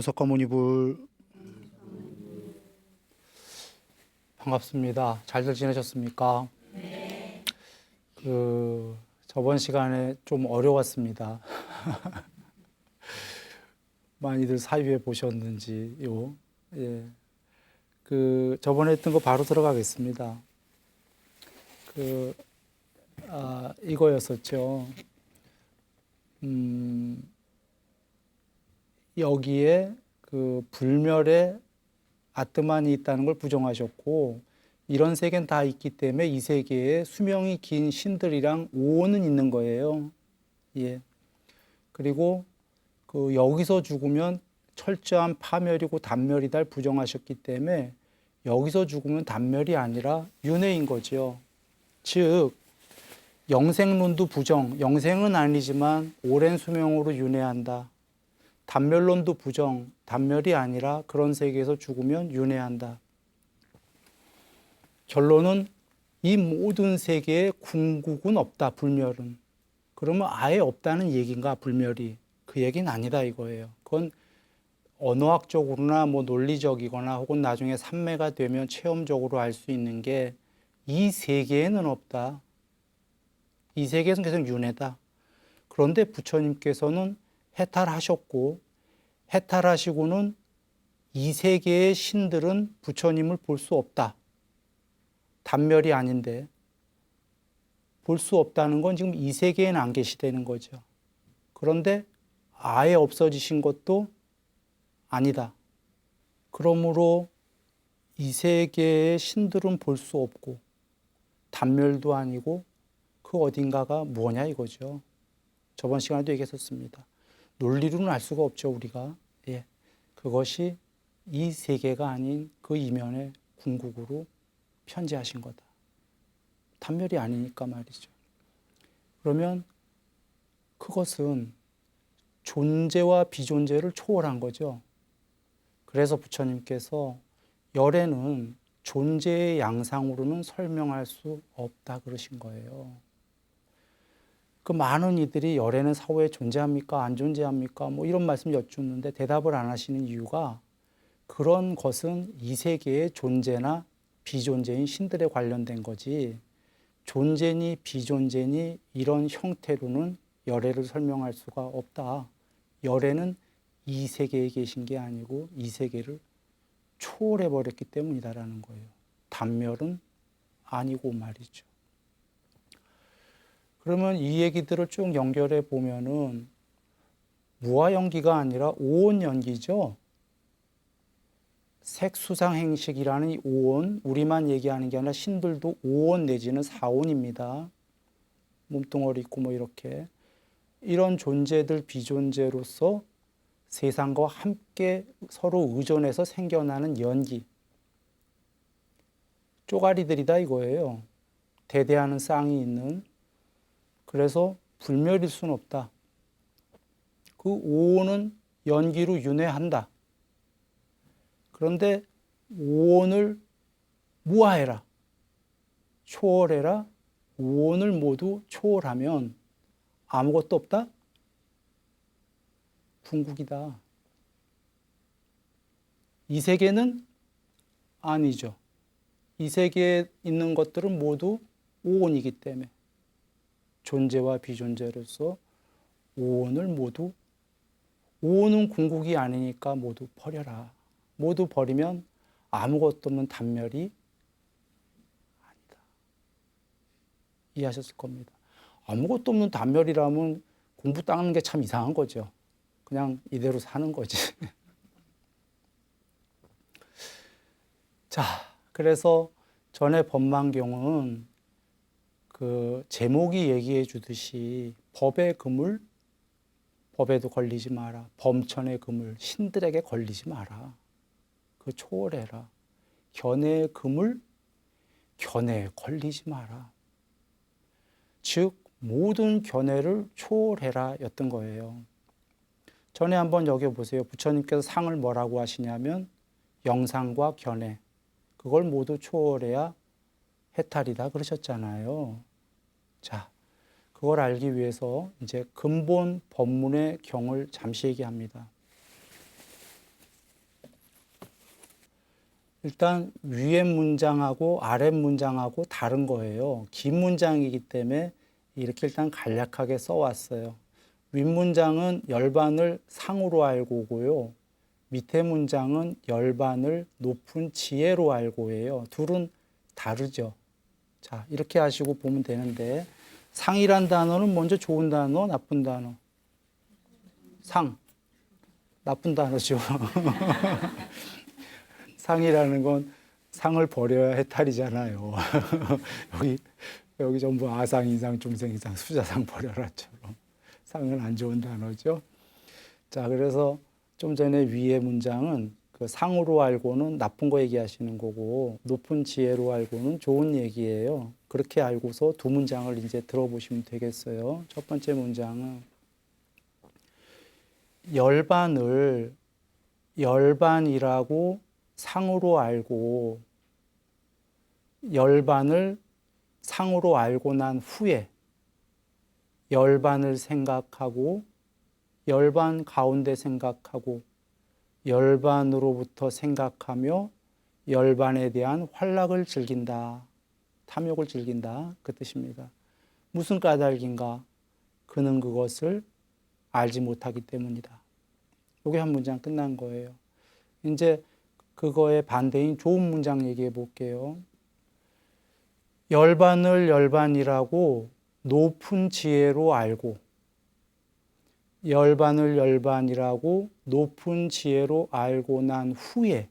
무석가 모니불 반갑습니다. 잘들 지내셨습니까? 저번 시간에 좀 어려웠습니다. 많이들 사유해 보셨는지요? 예. 저번에 했던 거 바로 들어가겠습니다. 이거였었죠. 여기에 불멸의 아트만이 있다는 걸 부정하셨고, 이런 세계는 다 있기 때문에 이 세계에 수명이 긴 신들이랑 오온은 있는 거예요. 예. 그리고 여기서 죽으면 철저한 파멸이고 단멸이다를 부정하셨기 때문에 여기서 죽으면 단멸이 아니라 윤회인 거죠. 즉 영생론도 부정, 영생은 아니지만 오랜 수명으로 윤회한다. 단멸론도 부정, 단멸이 아니라 그런 세계에서 죽으면 윤회한다. 결론은 이 모든 세계에 궁극은 없다, 불멸은. 그러면 아예 없다는 얘기인가, 불멸이? 그 얘기는 아니다 이거예요. 그건 언어학적으로나 논리적이거나 혹은 나중에 삼매가 되면 체험적으로 알 수 있는 게 이 세계에는 없다. 이 세계에서는 계속 윤회다. 그런데 부처님께서는 해탈하셨고, 해탈하시고는 이 세계의 신들은 부처님을 볼 수 없다. 단멸이 아닌데 볼 수 없다는 건 지금 이 세계에는 안 계시다는 거죠. 그런데 아예 없어지신 것도 아니다. 그러므로 이 세계의 신들은 볼 수 없고 단멸도 아니고 그 어딘가가 뭐냐 이거죠. 저번 시간에도 얘기했었습니다. 논리로는 알 수가 없죠, 우리가. 예. 그것이 이 세계가 아닌 그 이면의 궁극으로 편지하신 거다. 단멸이 아니니까 말이죠. 그러면 그것은 존재와 비존재를 초월한 거죠. 그래서 부처님께서 열애는 존재의 양상으로는 설명할 수 없다 그러신 거예요. 그 많은 이들이 열애는 사후에 존재합니까? 안 존재합니까? 이런 말씀 여쭙는데 대답을 안 하시는 이유가 그런 것은 이 세계의 존재나 비존재인 신들에 관련된 거지 존재니 비존재니 이런 형태로는 열애를 설명할 수가 없다. 열애는 이 세계에 계신 게 아니고 이 세계를 초월해 버렸기 때문이다라는 거예요. 단멸은 아니고 말이죠. 그러면 이 얘기들을 쭉 연결해 보면은 무아연기가 아니라 오온연기죠. 색수상행식이라는 이 오온, 우리만 얘기하는 게 아니라 신들도 오온 내지는 사온입니다. 몸뚱어리 있고 이렇게. 이런 존재들 비존재로서 세상과 함께 서로 의존해서 생겨나는 연기. 쪼가리들이다 이거예요. 대대하는 쌍이 있는. 그래서 불멸일 수는 없다. 그 오온은 연기로 윤회한다. 그런데 오온을 무아해라. 초월해라. 오온을 모두 초월하면 아무것도 없다? 궁극이다. 이 세계는 아니죠. 이 세계에 있는 것들은 모두 오온이기 때문에 존재와 비존재로서 오온을 모두 오온은 궁극이 아니니까 모두 버려라. 모두 버리면 아무것도 없는 단멸이 아니다. 이해하셨을 겁니다. 아무것도 없는 단멸이라면 공부 닦는 게 참 이상한 거죠. 그냥 이대로 사는 거지. 자, 그래서 전에 법망경은 제목이 얘기해 주듯이 법의 그물, 법에도 걸리지 마라. 범천의 그물, 신들에게 걸리지 마라. 그 초월해라. 견해의 그물, 견해에 걸리지 마라. 즉 모든 견해를 초월해라 였던 거예요. 전에 한번 여겨보세요. 부처님께서 상을 뭐라고 하시냐면 영상과 견해, 그걸 모두 초월해야 해탈이다 그러셨잖아요. 자, 그걸 알기 위해서 이제 근본 법문의 경을 잠시 얘기합니다. 일단 위에 문장하고 아래 문장하고 다른 거예요. 긴 문장이기 때문에 이렇게 일단 간략하게 써왔어요. 윗 문장은 열반을 상으로 알고고요. 밑에 문장은 열반을 높은 지혜로 알고예요. 둘은 다르죠. 자, 이렇게 하시고 보면 되는데 상이란 단어는 먼저 좋은 단어, 나쁜 단어? 상. 나쁜 단어죠. 상이라는 건 상을 버려야 해탈이잖아요. 여기 전부 아상, 인상, 중생, 이상, 수자상 버려라처럼 상은 안 좋은 단어죠. 자, 그래서 좀 전에 위의 문장은 그 상으로 알고는 나쁜 거 얘기하시는 거고 높은 지혜로 알고는 좋은 얘기예요. 그렇게 알고서 두 문장을 이제 들어보시면 되겠어요. 첫 번째 문장은 열반을 열반이라고 상으로 알고 열반을 상으로 알고 난 후에 열반을 생각하고 열반 가운데 생각하고 열반으로부터 생각하며 열반에 대한 활락을 즐긴다. 탐욕을 즐긴다. 그 뜻입니다. 무슨 까닭인가? 그는 그것을 알지 못하기 때문이다. 이게 한 문장 끝난 거예요. 이제 그거의 반대인 좋은 문장 얘기해 볼게요. 열반을 열반이라고 높은 지혜로 알고 열반을 열반이라고 높은 지혜로 알고 난 후에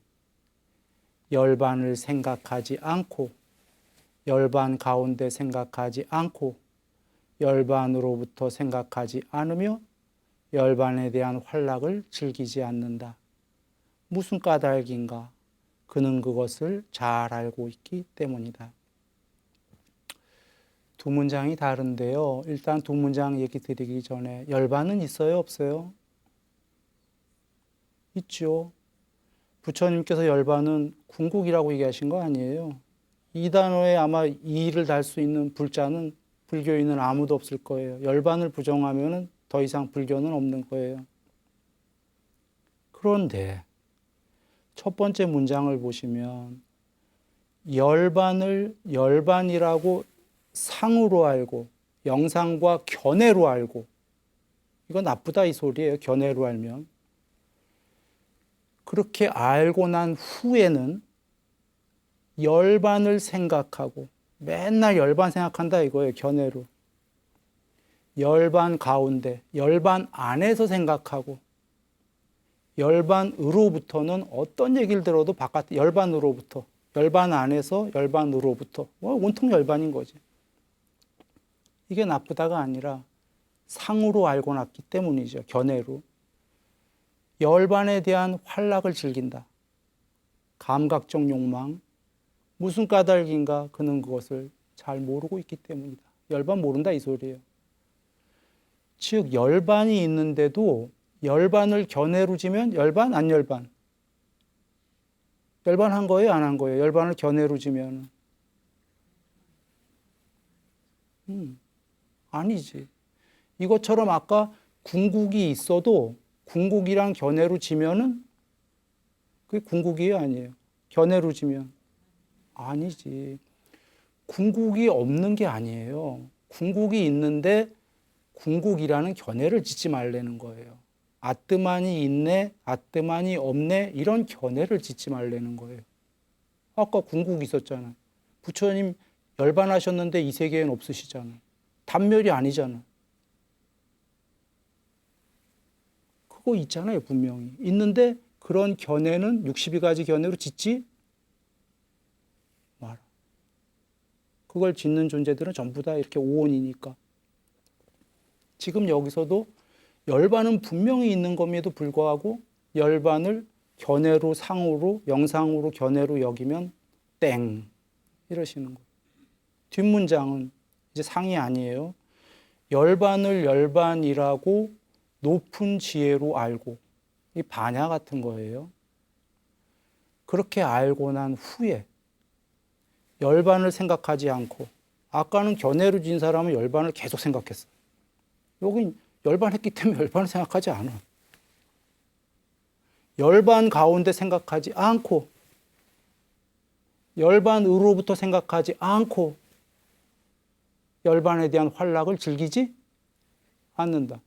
열반을 생각하지 않고 열반 가운데 생각하지 않고 열반으로부터 생각하지 않으며 열반에 대한 활락을 즐기지 않는다. 무슨 까닭인가? 그는 그것을 잘 알고 있기 때문이다. 두 문장이 다른데요. 일단 두 문장 얘기 드리기 전에 열반은 있어요? 없어요? 있죠. 부처님께서 열반은 궁극이라고 얘기하신 거 아니에요. 이 단어에 아마 이의를 달 수 있는 불자는 불교인은 아무도 없을 거예요. 열반을 부정하면 더 이상 불교는 없는 거예요. 그런데 첫 번째 문장을 보시면 열반을 열반이라고 상으로 알고 영상과 견해로 알고 이건 나쁘다 이 소리예요. 견해로 알면. 그렇게 알고 난 후에는 열반을 생각하고 맨날 열반 생각한다 이거예요. 견해로. 열반 가운데, 열반 안에서 생각하고 열반으로부터는 어떤 얘기를 들어도 바깥 열반으로부터 열반 안에서 열반으로부터 온통 열반인 거지. 이게 나쁘다가 아니라 상으로 알고 났기 때문이죠. 견해로. 열반에 대한 활락을 즐긴다. 감각적 욕망. 무슨 까닭인가? 그는 그것을 잘 모르고 있기 때문이다. 열반 모른다 이 소리예요. 즉 열반이 있는데도 열반을 견해로 지면 열반 안 열반? 열반한 거예요 안 한 거예요? 열반을 견해로 지면 아니지. 이것처럼 아까 궁극이 있어도 궁극이랑 견해로 지면은 그게 궁극이에요 아니에요? 견해로 지면 아니지. 궁극이 없는 게 아니에요. 궁극이 있는데 궁극이라는 견해를 짓지 말라는 거예요. 아뜨만이 있네, 아뜨만이 없네 이런 견해를 짓지 말라는 거예요. 아까 궁극이 있었잖아요. 부처님 열반하셨는데 이 세계에는 없으시잖아요. 단멸이 아니잖아요. 그거 있잖아요, 분명히. 있는데 그런 견해는 62가지 견해로 짓지 마라. 그걸 짓는 존재들은 전부 다 이렇게 오온이니까. 지금 여기서도 열반은 분명히 있는 것에도 불구하고 열반을 견해로 상으로 영상으로 견해로 여기면 땡 이러시는 거예요. 뒷문장은 이제 상이 아니에요. 열반을 열반이라고 높은 지혜로 알고 이 반야 같은 거예요. 그렇게 알고 난 후에 열반을 생각하지 않고 아까는 견해로 진 사람은 열반을 계속 생각했어. 여긴 열반했기 때문에 열반을 생각하지 않아. 열반 가운데 생각하지 않고 열반으로부터 생각하지 않고 열반에 대한 환락을 즐기지 않는다.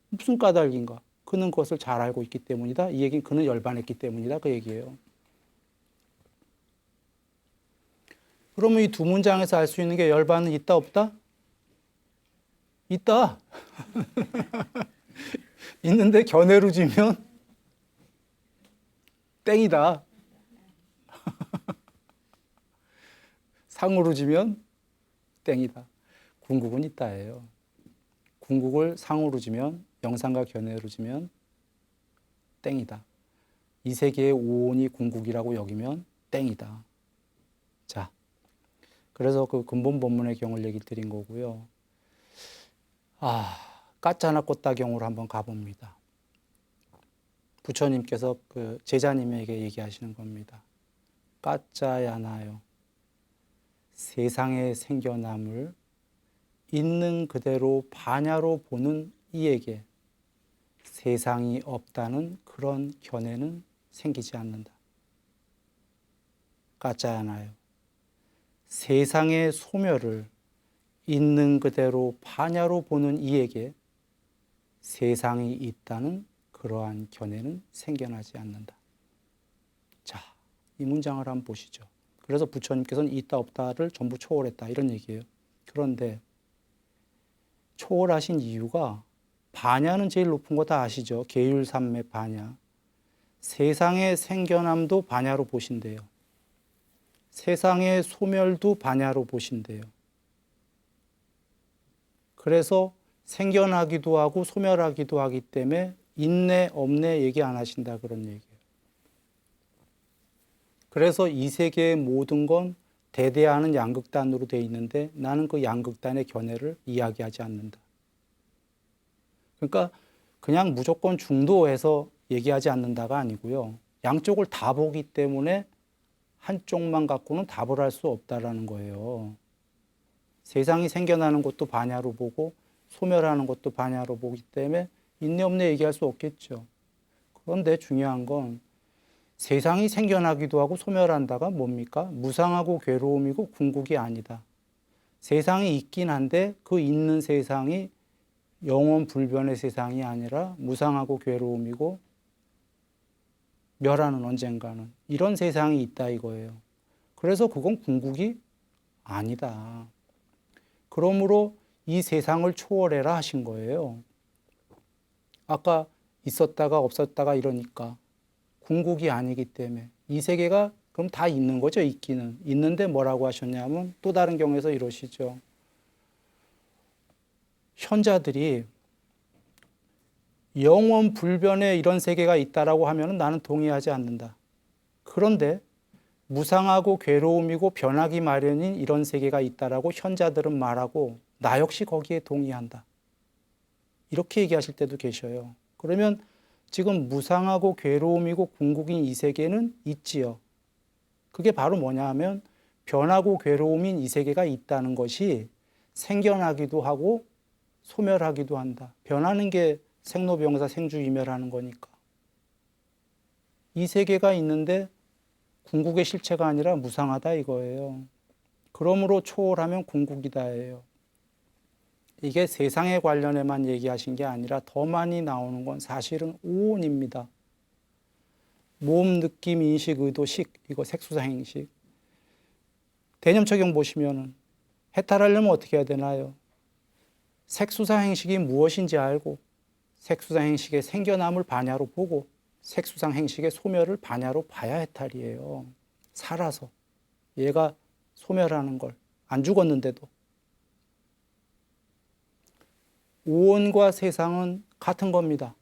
무슨 까닭인가? 그는 그것을 잘 알고 있기 때문이다. 이 얘기는 그는 열반했기 때문이다. 그 얘기예요. 그러면 이 두 문장에서 알 수 있는 게 열반은 있다 없다? 있다. 있는데 견해로 지면 땡이다. 상으로 지면 땡이다. 궁극은 있다예요. 궁극을 상으로 지면, 명상과 견해로 지면 땡이다. 이 세계의 오온이 궁극이라고 여기면 땡이다. 자, 그래서 그 근본 본문의 경우를 얘기 드린 거고요. 까짜나 꽃다 경우로 한번 가봅니다. 부처님께서 그 제자님에게 얘기하시는 겁니다. 까짜야나요. 세상에 생겨남을 있는 그대로 반야로 보는 이에게 세상이 없다는 그런 견해는 생기지 않는다. 까짜야나요. 세상의 소멸을 있는 그대로 반야로 보는 이에게 세상이 있다는 그러한 견해는 생겨나지 않는다. 자, 이 문장을 한번 보시죠. 그래서 부처님께서는 있다 없다를 전부 초월했다 이런 얘기예요. 그런데 초월하신 이유가 반야는 제일 높은 거 다 아시죠? 계율삼매 반야. 세상의 생겨남도 반야로 보신대요. 세상의 소멸도 반야로 보신대요. 그래서 생겨나기도 하고 소멸하기도 하기 때문에 있네 없네 얘기 안 하신다 그런 얘기예요. 그래서 이 세계의 모든 건 대대하는 양극단으로 되어 있는데 나는 그 양극단의 견해를 이야기하지 않는다. 그러니까 그냥 무조건 중도해서 얘기하지 않는다가 아니고요. 양쪽을 다 보기 때문에 한쪽만 갖고는 답을 할 수 없다라는 거예요. 세상이 생겨나는 것도 반야로 보고 소멸하는 것도 반야로 보기 때문에 있네 없네 얘기할 수 없겠죠. 그런데 중요한 건 세상이 생겨나기도 하고 소멸한다가 뭡니까? 무상하고 괴로움이고 궁극이 아니다. 세상이 있긴 한데 그 있는 세상이 영원 불변의 세상이 아니라 무상하고 괴로움이고 멸하는 언젠가는 이런 세상이 있다 이거예요. 그래서 그건 궁극이 아니다. 그러므로 이 세상을 초월해라 하신 거예요. 아까 있었다가 없었다가 이러니까 궁극이 아니기 때문에 이 세계가 그럼 다 있는 거죠. 있기는. 있는데 뭐라고 하셨냐면 또 다른 경우에서 이러시죠. 현자들이 영원 불변의 이런 세계가 있다라고 하면 나는 동의하지 않는다. 그런데 무상하고 괴로움이고 변하기 마련인 이런 세계가 있다라고 현자들은 말하고 나 역시 거기에 동의한다. 이렇게 얘기하실 때도 계셔요. 그러면 지금 무상하고 괴로움이고 궁극인 이 세계는 있지요. 그게 바로 뭐냐 하면 변하고 괴로움인 이 세계가 있다는 것이 생겨나기도 하고 소멸하기도 한다. 변하는 게 생로병사 생주이멸하는 거니까. 이 세계가 있는데 궁극의 실체가 아니라 무상하다 이거예요. 그러므로 초월하면 궁극이다예요. 이게 세상에 관련해만 얘기하신 게 아니라 더 많이 나오는 건 사실은 오온입니다. 몸, 느낌, 인식, 의도, 식, 이거 색수상 행식. 대념적용 보시면은 해탈하려면 어떻게 해야 되나요? 색수상 행식이 무엇인지 알고 색수상 행식의 생겨남을 반야로 보고 색수상 행식의 소멸을 반야로 봐야 해탈이에요. 살아서 얘가 소멸하는 걸 안 죽었는데도. 오온과 세상은 같은 겁니다.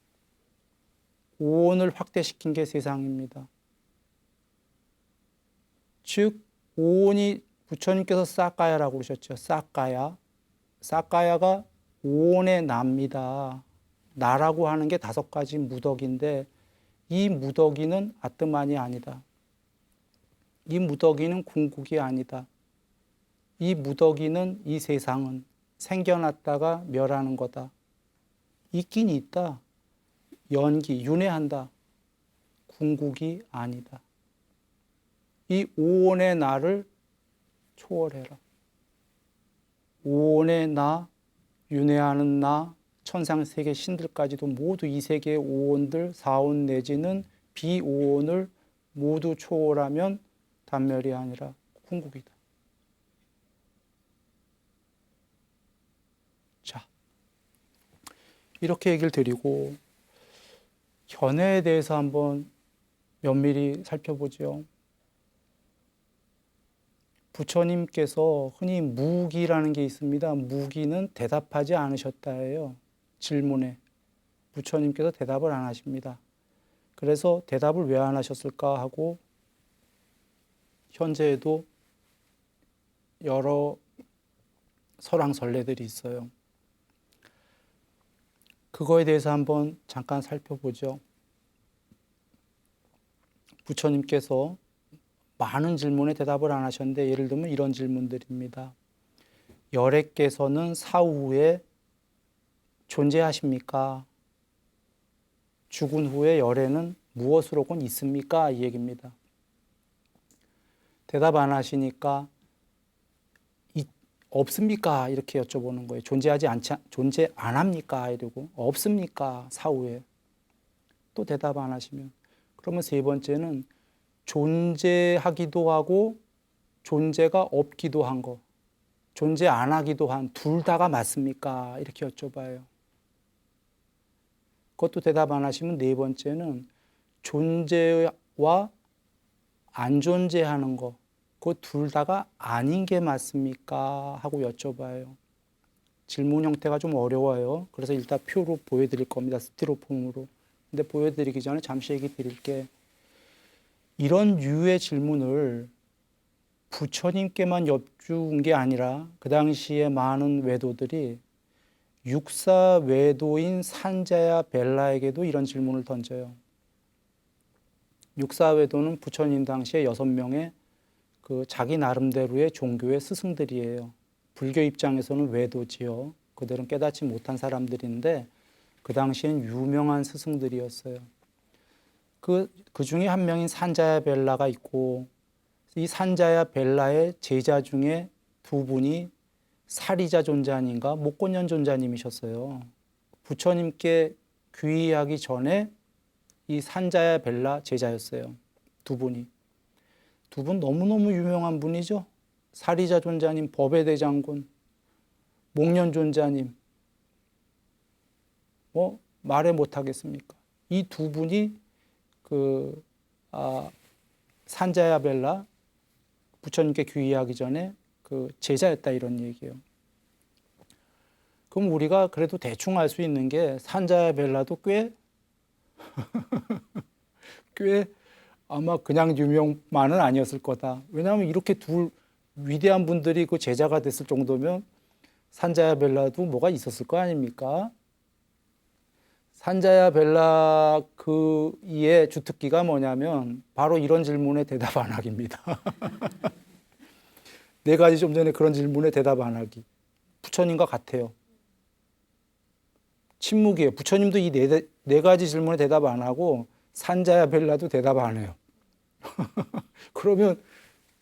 오온을 확대시킨 게 세상입니다. 즉 오온이 부처님께서 싹가야라고 그러셨죠. 싹가야. 싹가야가 오온의 나입니다. 나라고 하는 게 5가지 무더기인데 이 무더기는 아뜨만이 아니다. 이 무더기는 궁극이 아니다. 이 무더기는 이 세상은 생겨났다가 멸하는 거다. 있긴 있다. 연기, 윤회한다. 궁극이 아니다. 이 오온의 나를 초월해라. 오온의 나, 윤회하는 나, 천상세계 신들까지도 모두 이 세계의 오온들, 사온 내지는 비오온을 모두 초월하면 단멸이 아니라 궁극이다. 자, 이렇게 얘기를 드리고 견해에 대해서 한번 면밀히 살펴보죠. 부처님께서 흔히 무기라는 게 있습니다. 무기는 대답하지 않으셨다예요. 질문에. 부처님께서 대답을 안 하십니다. 그래서 대답을 왜 안 하셨을까 하고 현재에도 여러 설왕설래들이 있어요. 그거에 대해서 한번 잠깐 살펴보죠. 부처님께서 많은 질문에 대답을 안 하셨는데 예를 들면 이런 질문들입니다. 열애께서는 사후에 존재하십니까? 죽은 후에 열애는 무엇으로건 있습니까? 이 얘기입니다. 대답 안 하시니까 없습니까? 이렇게 여쭤보는 거예요. 존재 안 합니까? 이러고 없습니까? 사후에. 또 대답 안 하시면. 그러면 세 번째는 존재하기도 하고 존재가 없기도 한 거. 존재 안 하기도 한 둘 다가 맞습니까? 이렇게 여쭤봐요. 그것도 대답 안 하시면 네 번째는 존재와 안 존재하는 거. 그 둘 다가 아닌 게 맞습니까? 하고 여쭤봐요. 질문 형태가 좀 어려워요. 그래서 일단 표로 보여드릴 겁니다. 스티로폼으로. 근데 보여드리기 전에 잠시 얘기 드릴게. 이런 유의 질문을 부처님께만 여쭈은 게 아니라 그 당시에 많은 외도들이 육사 외도인 산자야 벨라에게도 이런 질문을 던져요. 육사 외도는 부처님 당시에 6명의 그 자기 나름대로의 종교의 스승들이에요. 불교 입장에서는 외도지요. 그들은 깨닫지 못한 사람들인데 그 당시엔 유명한 스승들이었어요. 그 중에 한 명인 산자야 벨라가 있고 이 산자야 벨라의 제자 중에 두 분이 사리자 존자님과 목곤년 존자님이셨어요. 부처님께 귀의하기 전에 이 산자야 벨라 제자였어요. 두 분이. 두 분 너무너무 유명한 분이죠. 사리자 존자님, 법의 대장군, 목련 존자님. 뭐 말해 못하겠습니까? 이 두 분이 산자야 벨라 부처님께 귀의하기 전에 그 제자였다 이런 얘기예요. 그럼 우리가 그래도 대충 알 수 있는 게 산자야 벨라도 꽤 아마 그냥 유명만은 아니었을 거다. 왜냐하면 이렇게 둘 위대한 분들이 그 제자가 됐을 정도면 산자야 벨라도 뭐가 있었을 거 아닙니까? 산자야 벨라 그의 주특기가 뭐냐면 바로 이런 질문에 대답 안 하기입니다. 네 가지 좀 전에 그런 질문에 대답 안 하기. 부처님과 같아요. 침묵이에요. 부처님도 이 네 가지 질문에 대답 안 하고 산자야 벨라도 대답 안 해요. 그러면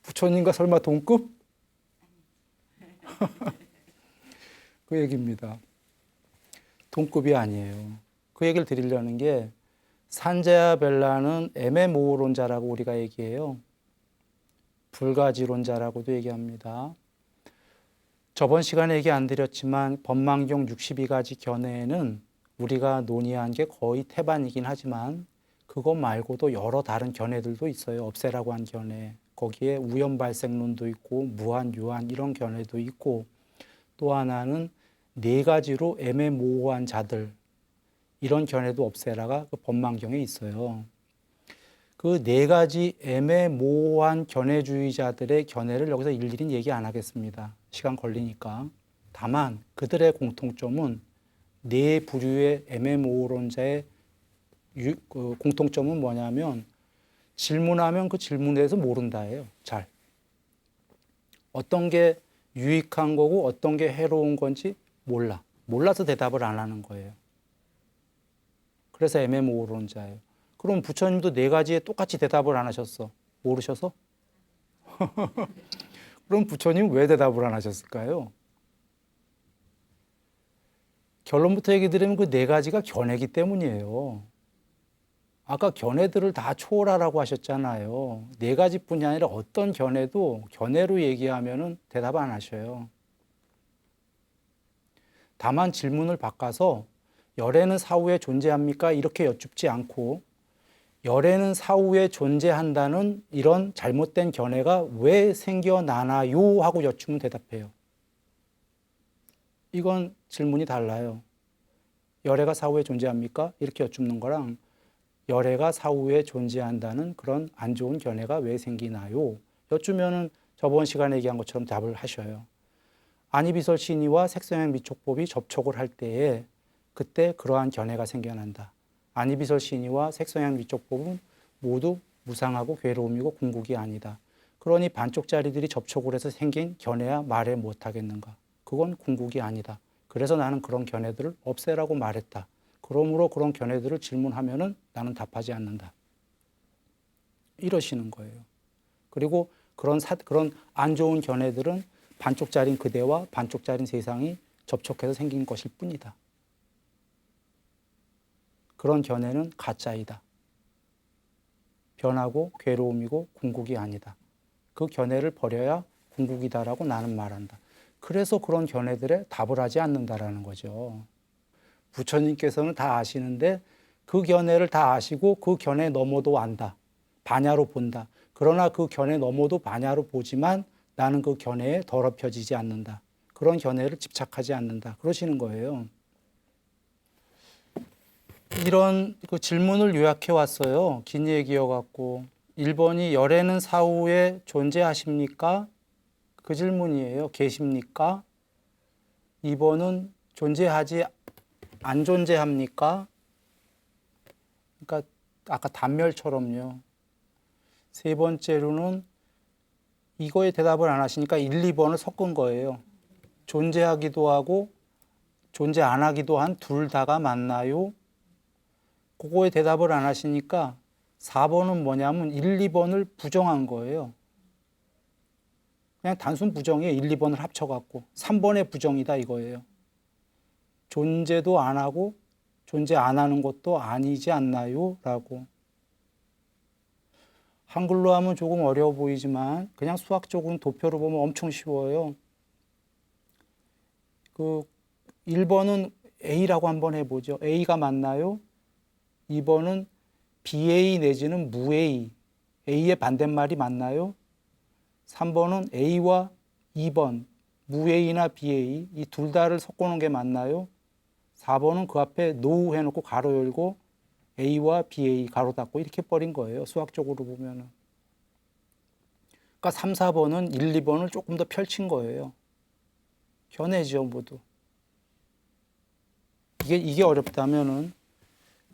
부처님과 설마 동급? 그 얘기입니다. 동급이 아니에요. 그 얘기를 드리려는 게 산자야 벨라는 애매모호론자라고 우리가 얘기해요. 불가지론자라고도 얘기합니다. 저번 시간에 얘기 안 드렸지만 법망경 62가지 견해에는 우리가 논의한 게 거의 태반이긴 하지만 그것 말고도 여러 다른 견해들도 있어요. 없애라고 한 견해. 거기에 우연발생론도 있고 무한, 이런 견해도 있고 또 하나는 네 가지로 애매모호한 자들 이런 견해도 없애라가 그 법망경에 있어요. 그 네 가지 애매모호한 견해주의자들의 견해를 여기서 일일이 얘기 안 하겠습니다. 시간 걸리니까. 다만 그들의 공통점은 네 부류의 애매모호론자의 공통점은 뭐냐면 질문하면 그 질문에 대해서 모른다예요. 잘. 어떤 게 유익한 거고 어떤 게 해로운 건지 몰라. 몰라서 대답을 안 하는 거예요. 그래서 애매모호론자예요. 그럼 부처님도 네 가지에 똑같이 대답을 안 하셨어. 모르셔서? 그럼 부처님 왜 대답을 안 하셨을까요? 결론부터 얘기 드리면 그 네 가지가 견해이기 때문이에요. 아까 견해들을 다 초월하라고 하셨잖아요. 네 가지뿐이 아니라 어떤 견해도 견해로 얘기하면은 대답 안 하셔요. 다만 질문을 바꿔서 열애는 사후에 존재합니까? 이렇게 여쭙지 않고 열애는 사후에 존재한다는 이런 잘못된 견해가 왜 생겨나나요? 하고 여쭈면 대답해요. 이건 질문이 달라요. 열애가 사후에 존재합니까? 이렇게 여쭙는 거랑 열애가 사후에 존재한다는 그런 안 좋은 견해가 왜 생기나요? 여쭈면은 저번 시간에 얘기한 것처럼 답을 하셔요. 안이비설 신이와 색성향 미촉법이 접촉을 할 때에 그때 그러한 견해가 생겨난다. 안이비설 신이와 색성향 미촉법은 모두 무상하고 괴로움이고 궁극이 아니다. 그러니 반쪽짜리들이 접촉을 해서 생긴 견해야 말해 못하겠는가. 그건 궁극이 아니다. 그래서 나는 그런 견해들을 없애라고 말했다. 그러므로 그런 견해들을 질문하면은 나는 답하지 않는다. 이러시는 거예요. 그리고 그런 안 좋은 견해들은 반쪽짜린 그대와 반쪽짜린 세상이 접촉해서 생긴 것일 뿐이다. 그런 견해는 가짜이다. 변하고 괴로움이고 궁극이 아니다. 그 견해를 버려야 궁극이다라고 나는 말한다. 그래서 그런 견해들에 답을 하지 않는다라는 거죠. 부처님께서는 다 아시는데 그 견해를 다 아시고 그 견해 넘어도 안다. 반야로 본다. 그러나 그 견해 넘어도 반야로 보지만 나는 그 견해에 더럽혀지지 않는다. 그런 견해를 집착하지 않는다. 그러시는 거예요. 이런 그 질문을 요약해 왔어요. 긴 얘기여갖고. 1번이 열애는 사후에 존재하십니까? 그 질문이에요. 계십니까? 2번은 존재하지 안 존재합니까? 그러니까 아까 단멸처럼요. 세 번째로는 이거에 대답을 안 하시니까 1, 2번을 섞은 거예요. 존재하기도 하고 존재 안 하기도 한 둘 다가 맞나요? 그거에 대답을 안 하시니까 4번은 뭐냐면 1, 2번을 부정한 거예요. 그냥 단순 부정이에요. 1, 2번을 합쳐갖고 3번의 부정이다 이거예요. 존재도 안 하고 존재 안 하는 것도 아니지 않나요? 라고. 한글로 하면 조금 어려워 보이지만 그냥 수학적으로 도표로 보면 엄청 쉬워요. 그 1번은 A라고 한번 해보죠. A가 맞나요? 2번은 BA 내지는 무A. A의 반대말이 맞나요? 3번은 A와 2번 무A나 BA 이 둘 다를 섞어놓은 게 맞나요? 4번은 그 앞에 no 해놓고 가로 열고 A와 BA 가로 닫고 이렇게 버린 거예요. 수학적으로 보면은. 그러니까 3, 4번은 1, 2번을 조금 더 펼친 거예요. 견해죠, 모두. 이게 어렵다면은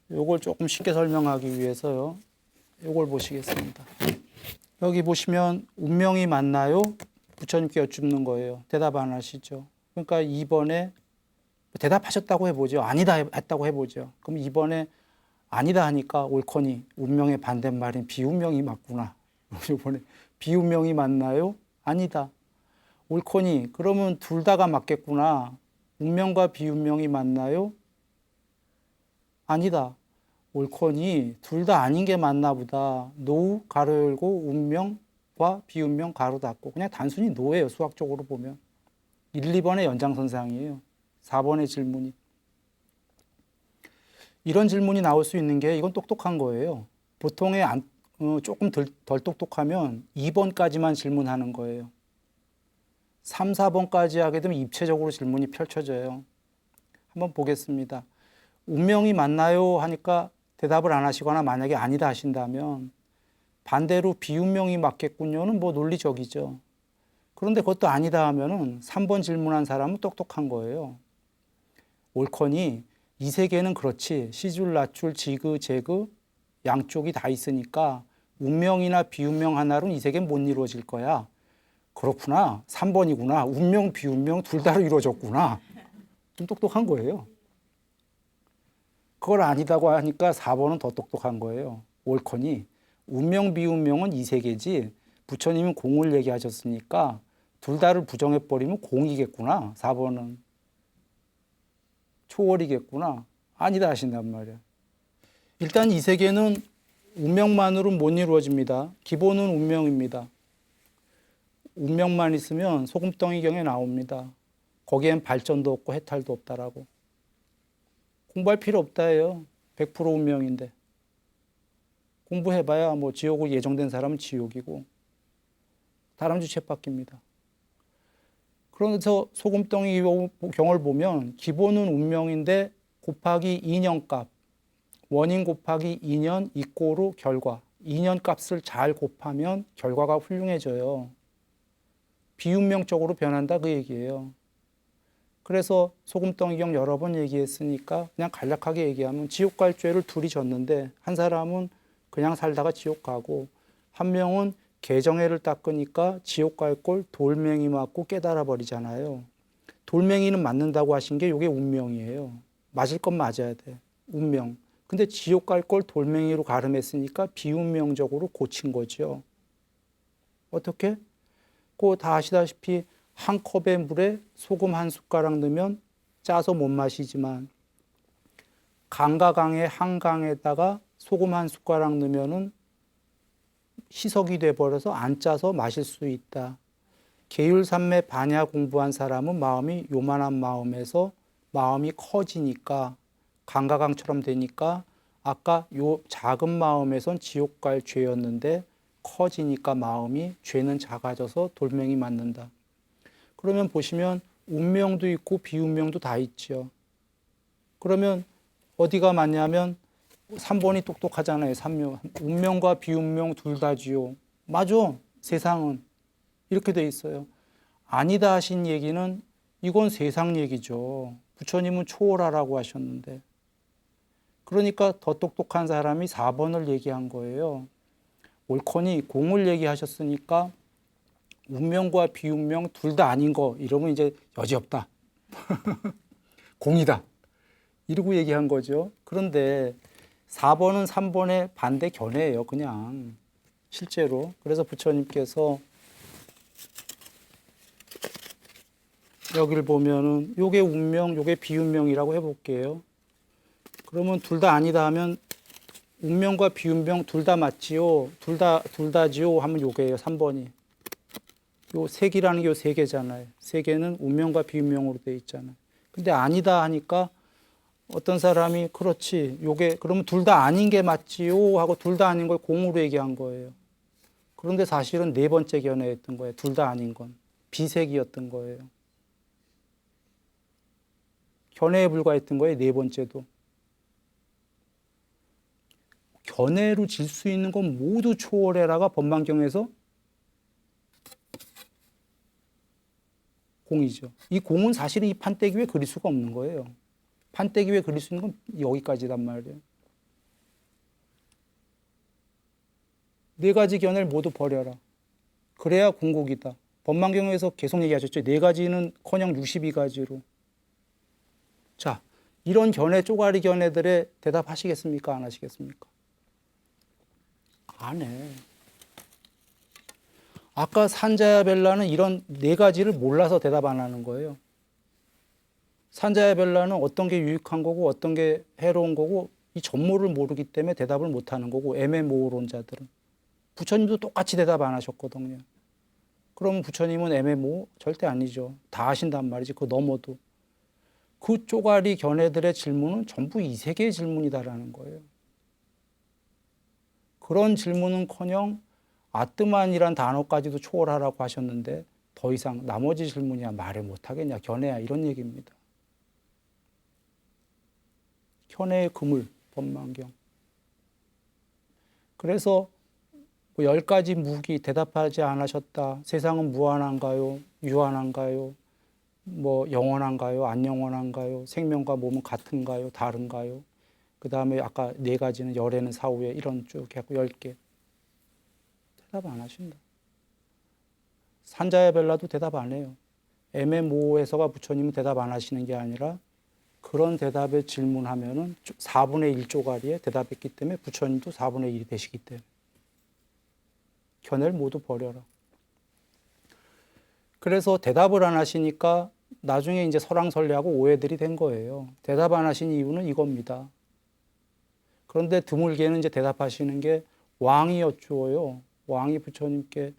요걸 조금 쉽게 설명하기 위해서요. 요걸 보시겠습니다. 여기 보시면 운명이 맞나요? 부처님께 여쭙는 거예요. 대답 안 하시죠. 그러니까 2번에 대답하셨다고 해보죠. 아니다 했다고 해보죠. 그럼 2번에 아니다 하니까 옳거니 운명의 반대말인 비운명이 맞구나. 이번에 비운명이 맞나요? 아니다. 옳거니 그러면 둘 다가 맞겠구나. 운명과 비운명이 맞나요? 아니다. 옳거니 둘 다 아닌 게 맞나 보다. 노 가로 열고 운명과 비운명 가로 닫고 그냥 단순히 노예요. 수학적으로 보면. 1, 2번의 연장선상이에요. 4번의 질문이. 이런 질문이 나올 수 있는 게 이건 똑똑한 거예요. 보통의 조금 덜 똑똑하면 2번까지만 질문하는 거예요. 3, 4번까지 하게 되면 입체적으로 질문이 펼쳐져요. 한번 보겠습니다. 운명이 맞나요? 하니까 대답을 안 하시거나 만약에 아니다 하신다면 반대로 비운명이 맞겠군요는 뭐 논리적이죠. 그런데 그것도 아니다 하면은 3번 질문한 사람은 똑똑한 거예요. 옳거니 이 세계는 그렇지 시줄, 낮줄, 지그, 재그 양쪽이 다 있으니까 운명이나 비운명 하나로는 이 세계는 못 이루어질 거야. 그렇구나. 3번이구나. 운명, 비운명 둘 다로 이루어졌구나. 좀 똑똑한 거예요. 그걸 아니다고 하니까 4번은 더 똑똑한 거예요. 옳거니 운명, 비운명은 이 세계지 부처님은 공을 얘기하셨으니까 둘 다를 부정해버리면 공이겠구나. 4번은. 초월이겠구나. 아니다 하신단 말이야. 일단 이 세계는 운명만으로 못 이루어집니다. 기본은 운명입니다. 운명만 있으면 소금덩이경에 나옵니다. 거기엔 발전도 없고 해탈도 없다라고. 공부할 필요 없다예요. 100% 운명인데. 공부해봐야 뭐 지옥으로 예정된 사람은 지옥이고 다람쥐 쳇바퀴입니다. 그래서 소금덩이 경을 보면 기본은 운명인데 곱하기 2년값, 원인 곱하기 2년 이꼬르 결과, 2년 값을 잘 곱하면 결과가 훌륭해져요. 비운명적으로 변한다 그 얘기예요. 그래서 소금덩이경 여러 번 얘기했으니까 그냥 간략하게 얘기하면 지옥 갈 죄를 둘이 졌는데 한 사람은 그냥 살다가 지옥 가고 한 명은 개정해를 닦으니까 지옥 갈 꼴 돌멩이 맞고 깨달아 버리잖아요. 돌멩이는 맞는다고 하신 게 이게 운명이에요. 맞을 건 맞아야 돼. 운명. 근데 지옥 갈 꼴 돌멩이로 가름했으니까 비운명적으로 고친 거죠. 어떻게? 그 다 아시다시피 한 컵의 물에 소금 한 숟가락 넣으면 짜서 못 마시지만 강과 강의 한강에다가 소금 한 숟가락 넣으면은 희석이 돼버려서 안 짜서 마실 수 있다. 계율삼매 반야 공부한 사람은 마음이 요만한 마음에서 마음이 커지니까 강과 강처럼 되니까 아까 요 작은 마음에선 지옥 갈 죄였는데 커지니까 마음이 죄는 작아져서 돌멩이 맞는다. 그러면 보시면 운명도 있고 비운명도 다 있죠. 그러면 어디가 맞냐면 3번이 똑똑하잖아요. 3명. 운명과 비운명 둘 다지요. 맞아. 세상은. 이렇게 돼 있어요. 아니다 하신 얘기는 이건 세상 얘기죠. 부처님은 초월하라고 하셨는데. 그러니까 더 똑똑한 사람이 4번을 얘기한 거예요. 옳거니 공을 얘기하셨으니까 운명과 비운명 둘 다 아닌 거 이러면 이제 여지없다. 공이다. 이러고 얘기한 거죠. 그런데 4번은 3번의 반대 견해예요. 그냥 실제로. 그래서 부처님께서 여기를 보면은 요게 운명, 요게 비운명이라고 해볼게요. 그러면 둘 다 아니다 하면 운명과 비운명 둘 다 맞지요. 둘 다지요 하면 요게예요. 3번이. 요 색이라는 게 요 세 개잖아요. 세 개는 운명과 비운명으로 되어 있잖아요. 근데 아니다 하니까 어떤 사람이 그렇지 요게 그러면 둘 다 아닌 게 맞지요 하고 둘 다 아닌 걸 공으로 얘기한 거예요. 그런데 사실은 네 번째 견해였던 거예요. 둘 다 아닌 건 비색이었던 거예요. 견해에 불과했던 거예요. 네 번째도. 견해로 질 수 있는 건 모두 초월해라가 법망경에서 공이죠. 이 공은 사실은 이 판때기 위에 그릴 수가 없는 거예요. 판때기 위에 그릴 수 있는 건 여기까지단 말이에요. 네 가지 견해를 모두 버려라. 그래야 궁극이다. 법망경에서 계속 얘기하셨죠. 네 가지는 커녕 62가지로. 자, 이런 견해, 쪼가리 견해들에 대답하시겠습니까? 안 하시겠습니까? 안 해. 아까 산자야 벨라는 이런 네 가지를 몰라서 대답 안 하는 거예요. 산자야 벨라는 어떤 게 유익한 거고 어떤 게 해로운 거고 이 전모를 모르기 때문에 대답을 못 하는 거고 애매모호론자들은. 부처님도 똑같이 대답 안 하셨거든요. 그러면 부처님은 애매모호? 절대 아니죠. 다 아신단 말이지. 그거 넘어도. 그 쪼가리 견해들의 질문은 전부 이 세계의 질문이다라는 거예요. 그런 질문은커녕 아뜨만이란 단어까지도 초월하라고 하셨는데 더 이상 나머지 질문이야 말을 못하겠냐 견해야 이런 얘기입니다. 견해의 그물 법망경. 그래서 뭐 10가지 무기 대답하지 않으셨다. 세상은 무한한가요? 유한한가요? 뭐 영원한가요? 안 영원한가요? 생명과 몸은 같은가요? 다른가요? 그 다음에 아까 4가지는 열에는 사후에 이런 쭉 해갖고 10개. 대답 안 하신다. 산자야 벨라도 대답 안 해요. 애매모호해서가 부처님은 대답 안 하시는 게 아니라 그런 대답에 질문하면은 4분의 1 쪼가리에 대답했기 때문에 부처님도 4분의 1이 되시기 때문에. 견해를 모두 버려라. 그래서 대답을 안 하시니까 나중에 이제 설왕설래하고 오해들이 된 거예요. 대답 안 하신 이유는 이겁니다. 그런데 드물게는 이제 대답하시는 게 왕이 여쭈어요. 왕이 부처님께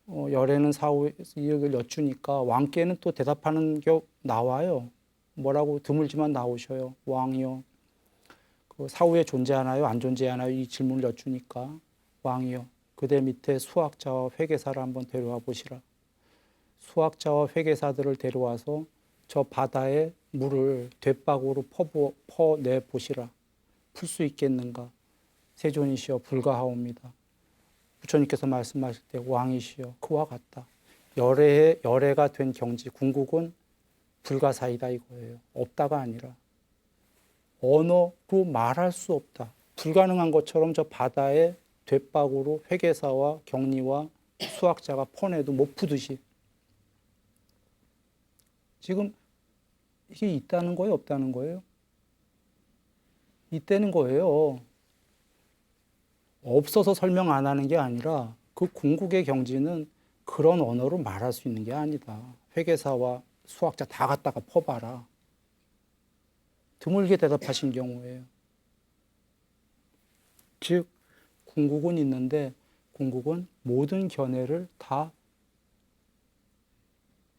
열애는 사후의 이익을 여쭈니까 왕께는 또 대답하는 게 나와요. 뭐라고 드물지만 나오셔요. 왕이요. 그 사후에 존재하나요? 안 존재하나요? 이 질문을 여쭈니까 왕이요. 그대 밑에 수학자와 회계사를 한번 데려와 보시라. 수학자와 회계사들을 데려와서 저 바다의 물을 돛박으로 퍼내 보시라. 풀 수 있겠는가? 세존이시여 불가하옵니다. 부처님께서 말씀하실 때 왕이시여 그와 같다. 열애가 된 경지 궁극은 불가사이다 이거예요. 없다가 아니라 언어로 말할 수 없다. 불가능한 것처럼 저 바다에 돛박으로 회계사와 경리와 수학자가 퍼내도 못 푸듯이 지금 이게 있다는 거예요? 없다는 거예요? 있다는 거예요. 없어서 설명 안 하는 게 아니라 그 궁극의 경지는 그런 언어로 말할 수 있는 게 아니다. 회계사와 수학자 다 갖다가 퍼봐라. 드물게 대답하신 경우에요. 즉 궁극은 있는데 궁극은 모든 견해를 다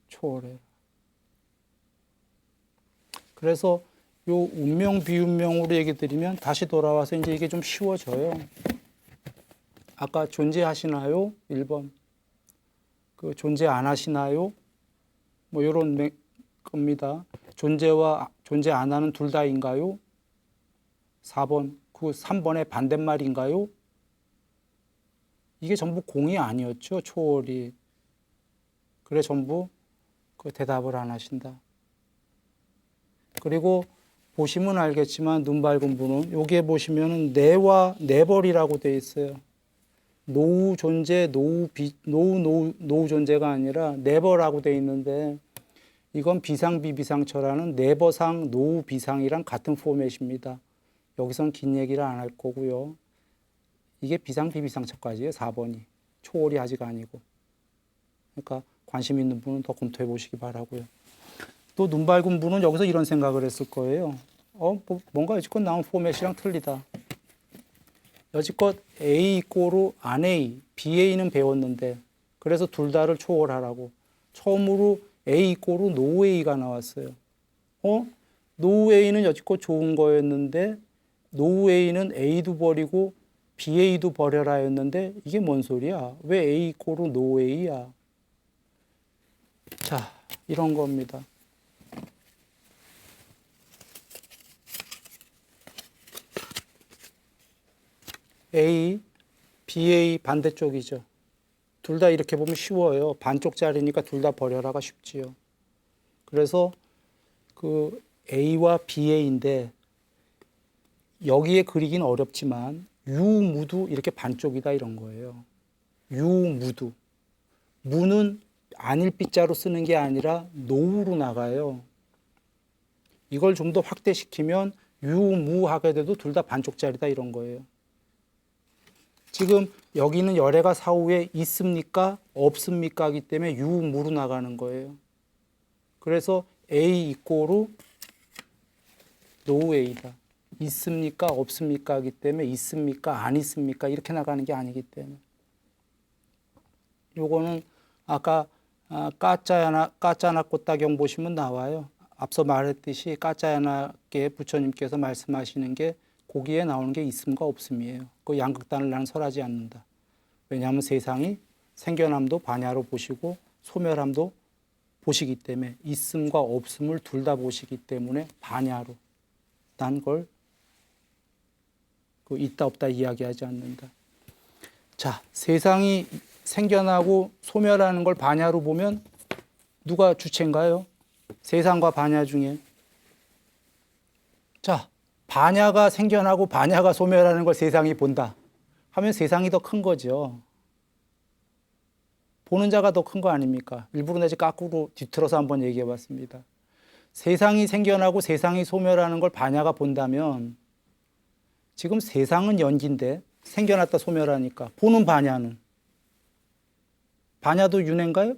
초월해라. 그래서 요 운명 비운명으로 얘기 드리면 다시 돌아와서 이제 이게 좀 쉬워져요. 아까 존재하시나요? 1번. 그 존재 안 하시나요? 뭐 요런 겁니다. 존재와 존재 안 하는 둘 다인가요? 4번. 그 3번의 반대말인가요? 이게 전부 공이 아니었죠. 초월이. 그래 전부 그 대답을 안 하신다. 그리고 보시면 알겠지만 눈 밝은 분은 여기에 보시면은 내와 내벌이라고 되어 있어요. 노우 존재, 노우 존재가 아니라 네버라고 되어 있는데 이건 비상 비비상처라는 네버상 노우 비상이랑 같은 포맷입니다. 여기선 긴 얘기를 안 할 거고요. 이게 비상 비비상처까지예요. 4번이. 초월이 아직 아니고. 그러니까 관심 있는 분은 더 검토해 보시기 바라고요. 또 눈 밝은 분은 여기서 이런 생각을 했을 거예요. 뭔가 여지껏 나온 포맷이랑 틀리다. 여지껏 A 이꼬르 안 A, BA는 배웠는데 그래서 둘 다를 초월하라고. 처음으로 A 이꼬르 노 A가 나왔어요. 노 A는 여지껏 좋은 거였는데 노 A는 A도 버리고 BA도 버려라 였는데 이게 뭔 소리야? 왜 A 이꼬르 노 A야? 자, 이런 겁니다. A, BA 반대쪽이죠. 둘 다 이렇게 보면 쉬워요. 반쪽짜리니까 둘 다 버려라가 쉽지요. 그래서 그 A와 BA인데 여기에 그리긴 어렵지만 유무도 이렇게 반쪽이다 이런 거예요. 유무도. 무는 안일 빗자로 쓰는 게 아니라 노우로 나가요. 이걸 좀 더 확대시키면 유무 하게 돼도 둘 다 반쪽짜리다 이런 거예요. 지금 여기는 열애가 사후에 있습니까? 없습니까? 하기 때문에 유무로 나가는 거예요. 그래서 A 이꼬르 노 A다. 있습니까? 없습니까? 하기 때문에 있습니까? 안 있습니까? 이렇게 나가는 게 아니기 때문에. 요거는 아까 까짜나 꽃다경 보시면 나와요. 앞서 말했듯이 까짜야나께 부처님께서 말씀하시는 게 거기에 나오는 게 있음과 없음이에요. 그 양극단을 나는 설하지 않는다. 왜냐하면 세상이 생겨남도 반야로 보시고 소멸함도 보시기 때문에 있음과 없음을 둘 다 보시기 때문에 반야로 난 걸 그 있다 없다 이야기하지 않는다. 자, 세상이 생겨나고 소멸하는 걸 반야로 보면 누가 주체인가요? 세상과 반야 중에. 자, 반야가 생겨나고 반야가 소멸하는 걸 세상이 본다 하면 세상이 더 큰 거죠. 보는 자가 더 큰 거 아닙니까? 일부러 내지 거꾸로 뒤틀어서 한번 얘기해 봤습니다. 세상이 생겨나고 세상이 소멸하는 걸 반야가 본다면 지금 세상은 연기인데 생겨났다 소멸하니까 보는 반야는 반야도 윤회인가요?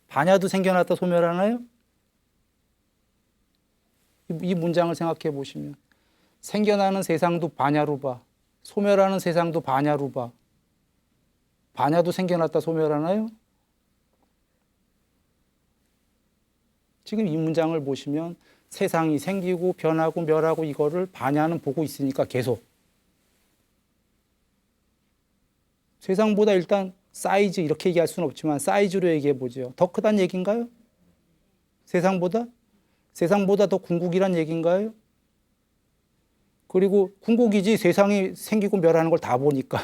반야도 생겨났다 소멸하나요? 이 문장을 생각해 보시면 생겨나는 세상도 반야로 봐. 소멸하는 세상도 반야로 봐. 반야도 생겨났다 소멸하나요? 지금 이 문장을 보시면 세상이 생기고 변하고 멸하고 이거를 반야는 보고 있으니까 계속. 세상보다 일단 사이즈 이렇게 얘기할 수는 없지만 사이즈로 얘기해 보죠. 더 크다는 얘기인가요? 세상보다? 세상보다 더 궁극이란 얘기인가요? 그리고 궁극이지 세상이 생기고 멸하는 걸 다 보니까.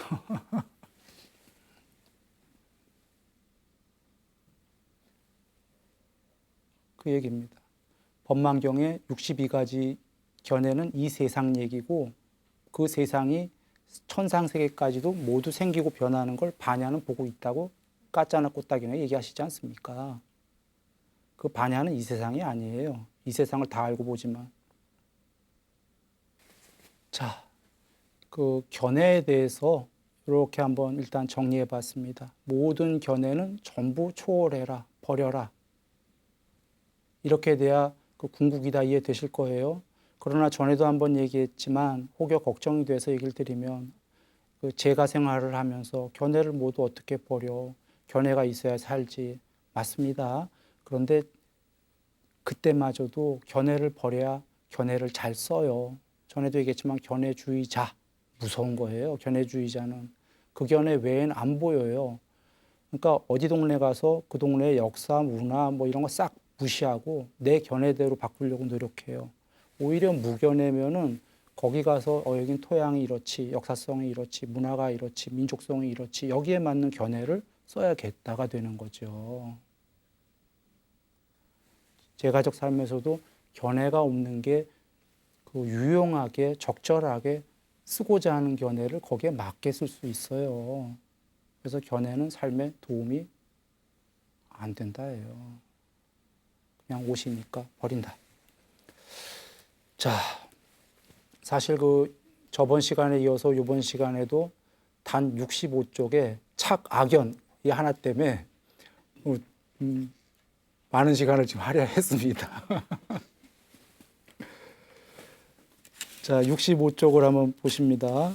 그 얘기입니다. 법망경의 62가지 견해는 이 세상 얘기고 그 세상이 천상세계까지도 모두 생기고 변하는 걸 반야는 보고 있다고 까짜나 꼬따기나 얘기하시지 않습니까? 그 반야는 이 세상이 아니에요. 이 세상을 다 알고 보지만. 자, 그 견해에 대해서 이렇게 한번 일단 정리해 봤습니다. 모든 견해는 전부 초월해라, 버려라. 이렇게 돼야 그 궁극이다 이해되실 거예요. 그러나 전에도 한번 얘기했지만 혹여 걱정이 돼서 얘기를 드리면 그 제가 생활을 하면서 견해를 모두 어떻게 버려? 견해가 있어야 살지. 맞습니다. 그런데 그때마저도 견해를 버려야 견해를 잘 써요. 전에도 얘기했지만 견해주의자 무서운 거예요. 견해주의자는 그 견해 외에는 안 보여요. 그러니까 어디 동네 가서 그 동네의 역사, 문화 뭐 이런 거 싹 무시하고 내 견해대로 바꾸려고 노력해요. 오히려 무견해면은 거기 가서 여긴 토양이 이렇지, 역사성이 이렇지, 문화가 이렇지, 민족성이 이렇지 여기에 맞는 견해를 써야겠다가 되는 거죠. 제 가족 삶에서도 견해가 없는 게 그 유용하게 적절하게 쓰고자 하는 견해를 거기에 맞게 쓸 수 있어요. 그래서 견해는 삶에 도움이 안 된다예요. 그냥 옷이니까 버린다. 자, 사실 그 저번 시간에 이어서 이번 시간에도 단 65쪽에 착악연이 하나 때문에 많은 시간을 지금 할애했습니다. 자, 65쪽을 한번 보십니다.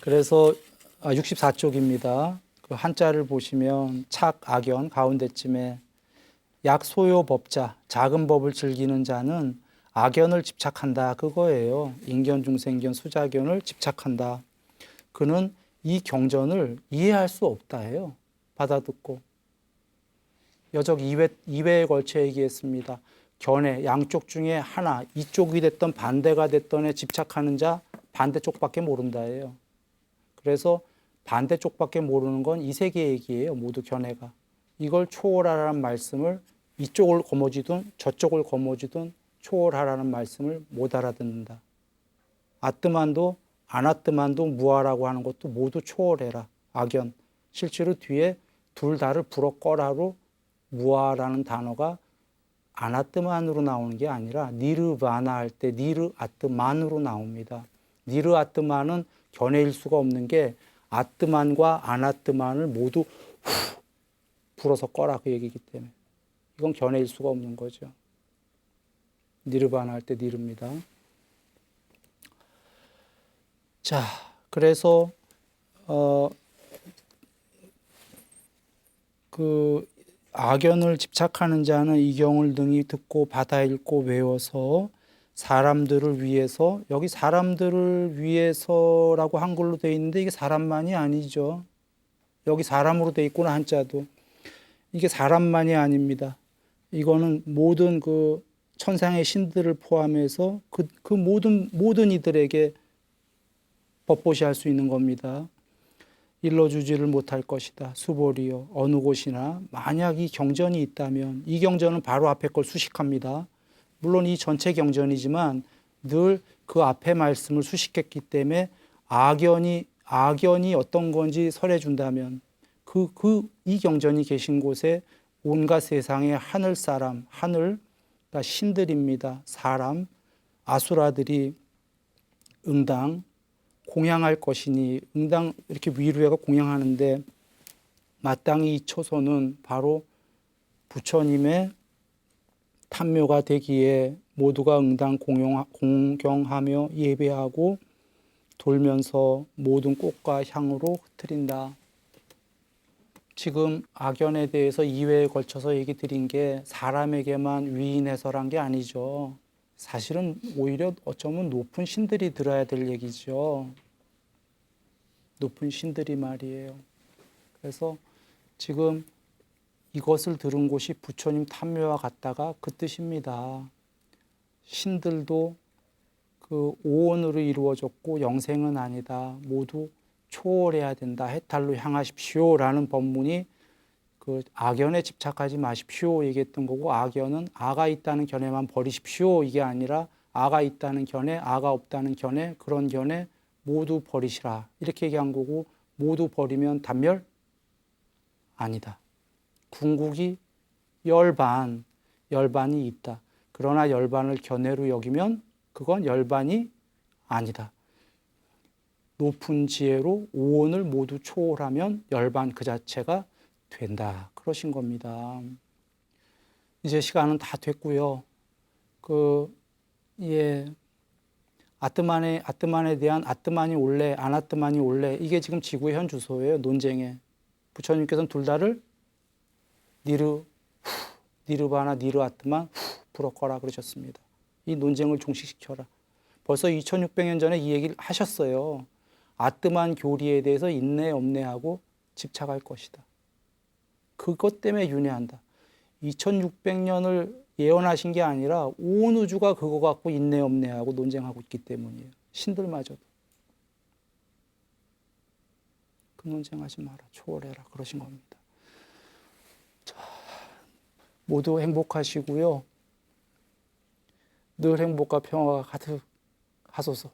그래서 64쪽입니다. 그 한자를 보시면 착악연 가운데쯤에 약소요법자, 작은 법을 즐기는 자는 악연을 집착한다. 그거예요. 인견, 중생견, 수자견을 집착한다. 그는 이 경전을 이해할 수 없다 해요. 받아듣고. 여적 2회에 걸쳐 얘기했습니다. 견해, 양쪽 중에 하나, 이쪽이 됐던 반대가 됐던에 집착하는 자 반대쪽밖에 모른다 해요. 그래서 반대쪽밖에 모르는 건 이 세계 얘기예요. 모두 견해가. 이걸 초월하라는 말씀을 이쪽을 거머쥐든 저쪽을 거머쥐든 초월하라는 말씀을 못 알아듣는다. 아뜨만도 아나뜨만도 무아라고 하는 것도 모두 초월해라. 악연. 실제로 뒤에 둘 다를 불어 꺼라로 무아라는 단어가 아나뜨만으로 나오는 게 아니라 니르바나 할 때 니르아뜨만으로 나옵니다. 니르아뜨만은 견해일 수가 없는 게 아뜨만과 아나뜨만을 모두 불어서 꺼라 그 얘기이기 때문에 이건 견해일 수가 없는 거죠. 니르바나 할 때 니르입니다. 자, 그래서 그 악연을 집착하는 자는 이 경을 능히 듣고 받아 읽고 외워서 사람들을 위해서, 여기 사람들을 위해서라고 한글로 되어 있는데 이게 사람만이 아니죠. 여기 사람으로 되어 있구나 한자도. 이게 사람만이 아닙니다. 이거는 모든 그 천상의 신들을 포함해서 그 모든 이들에게 법보시할 수 있는 겁니다. 일러주지를 못할 것이다. 수보리요. 어느 곳이나 만약 이 경전이 있다면 이 경전은 바로 앞에 걸 수식합니다. 물론 이 전체 경전이지만 늘 그 앞에 말씀을 수식했기 때문에 악연이 어떤 건지 설해준다면 이 경전이 계신 곳에 온갖 세상의 하늘 사람, 그러니까 신들입니다. 사람, 아수라들이 응당 공양할 것이니 응당 이렇게 위로해가 공양하는데 마땅히 이 초소는 바로 부처님의 탐묘가 되기에 모두가 응당 공경하며 예배하고 돌면서 모든 꽃과 향으로 흩트린다. 지금 악연에 대해서 2회에 걸쳐서 얘기 드린 게 사람에게만 위인해서란 게 아니죠. 사실은 오히려 어쩌면 높은 신들이 들어야 될 얘기죠. 높은 신들이 말이에요. 그래서 지금 이것을 들은 곳이 부처님 탐묘와 같다가 그 뜻입니다. 신들도 그 오온으로 이루어졌고 영생은 아니다. 모두 초월해야 된다. 해탈로 향하십시오라는 법문이 그 악연에 집착하지 마십시오 얘기했던 거고, 악연은 아가 있다는 견해만 버리십시오 이게 아니라 아가 있다는 견해, 아가 없다는 견해, 그런 견해 모두 버리시라 이렇게 얘기한 거고, 모두 버리면 단멸? 아니다. 궁극이 열반이 있다. 그러나 열반을 견해로 여기면 그건 열반이 아니다. 높은 지혜로 오온을 모두 초월하면 열반 그 자체가 된다. 그러신 겁니다. 이제 시간은 다 됐고요. 아트만에 대한 아트만이 올래, 아나트만이 올래, 이게 지금 지구의 현 주소예요. 논쟁에. 부처님께서는 둘 다를 니르바나, 니르아트만, 불어거라 그러셨습니다. 이 논쟁을 종식시켜라. 벌써 2600년 전에 이 얘기를 하셨어요. 아트만 교리에 대해서 있네 없네 하고 집착할 것이다. 그것 때문에 윤회한다. 2600년을 예언하신 게 아니라 온 우주가 그거 갖고 있네 없네 하고 논쟁하고 있기 때문이에요. 신들마저도. 그 논쟁하지 마라. 초월해라. 그러신 겁니다. 자, 모두 행복하시고요. 늘 행복과 평화가 가득하소서.